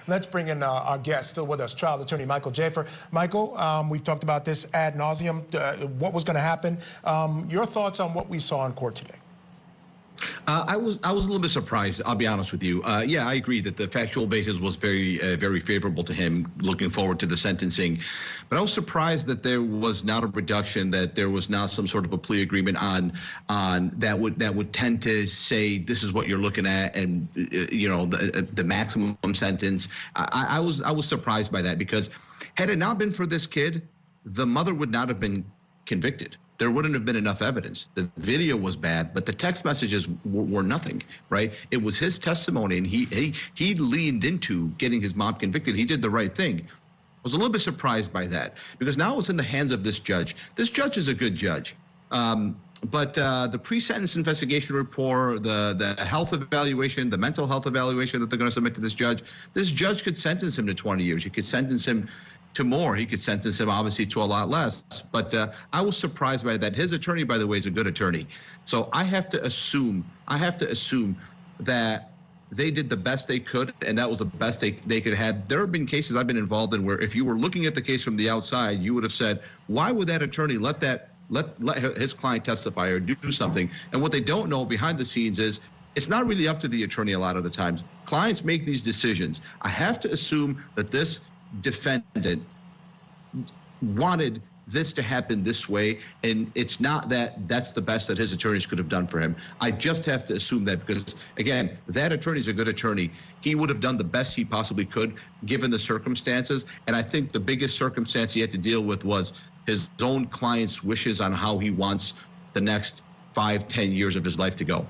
Let's bring in our guest, still with us, trial attorney Michael Jaafar. Michael, we've talked about this ad nauseum, what was going to happen. Your thoughts on what we saw in court today? I was a little bit surprised. I'll be honest with you. Yeah, I agree that the factual basis was very favorable to him. Looking forward to the sentencing, but I was surprised that there was not a reduction. That there was not some sort of a plea agreement on that would tend to say this is what you're looking at, and the maximum sentence. I was surprised by that, because had it not been for this kid, the mother would not have been convicted. There wouldn't have been enough evidence. The video was bad, but the text messages were nothing, right? It was his testimony, and he leaned into getting his mom convicted. He did the right thing. I was a little bit surprised by that, because now it's in the hands of this judge. This judge is a good judge. But the pre-sentence investigation report, the health evaluation, the mental health evaluation that they're going to submit to this judge could sentence him to 20 years. He could sentence him to more. He could sentence him, obviously, to a lot less. But I was surprised by that. His attorney, by the way, is a good attorney. So I have to assume that they did the best they could, and that was the best they could have. There have been cases I've been involved in where if you were looking at the case from the outside, you would have said, why would that attorney let his client testify or do something? And what they don't know behind the scenes is it's not really up to the attorney a lot of the times. Clients make these decisions. I have to assume that this defendant wanted this to happen this way, and it's not that that's the best that his attorneys could have done for him. I just have to assume that, because again, that attorney's a good attorney. He would have done the best he possibly could given the circumstances, and I think the biggest circumstance he had to deal with was his own client's wishes on how he wants the next 5-10 years of his life to go.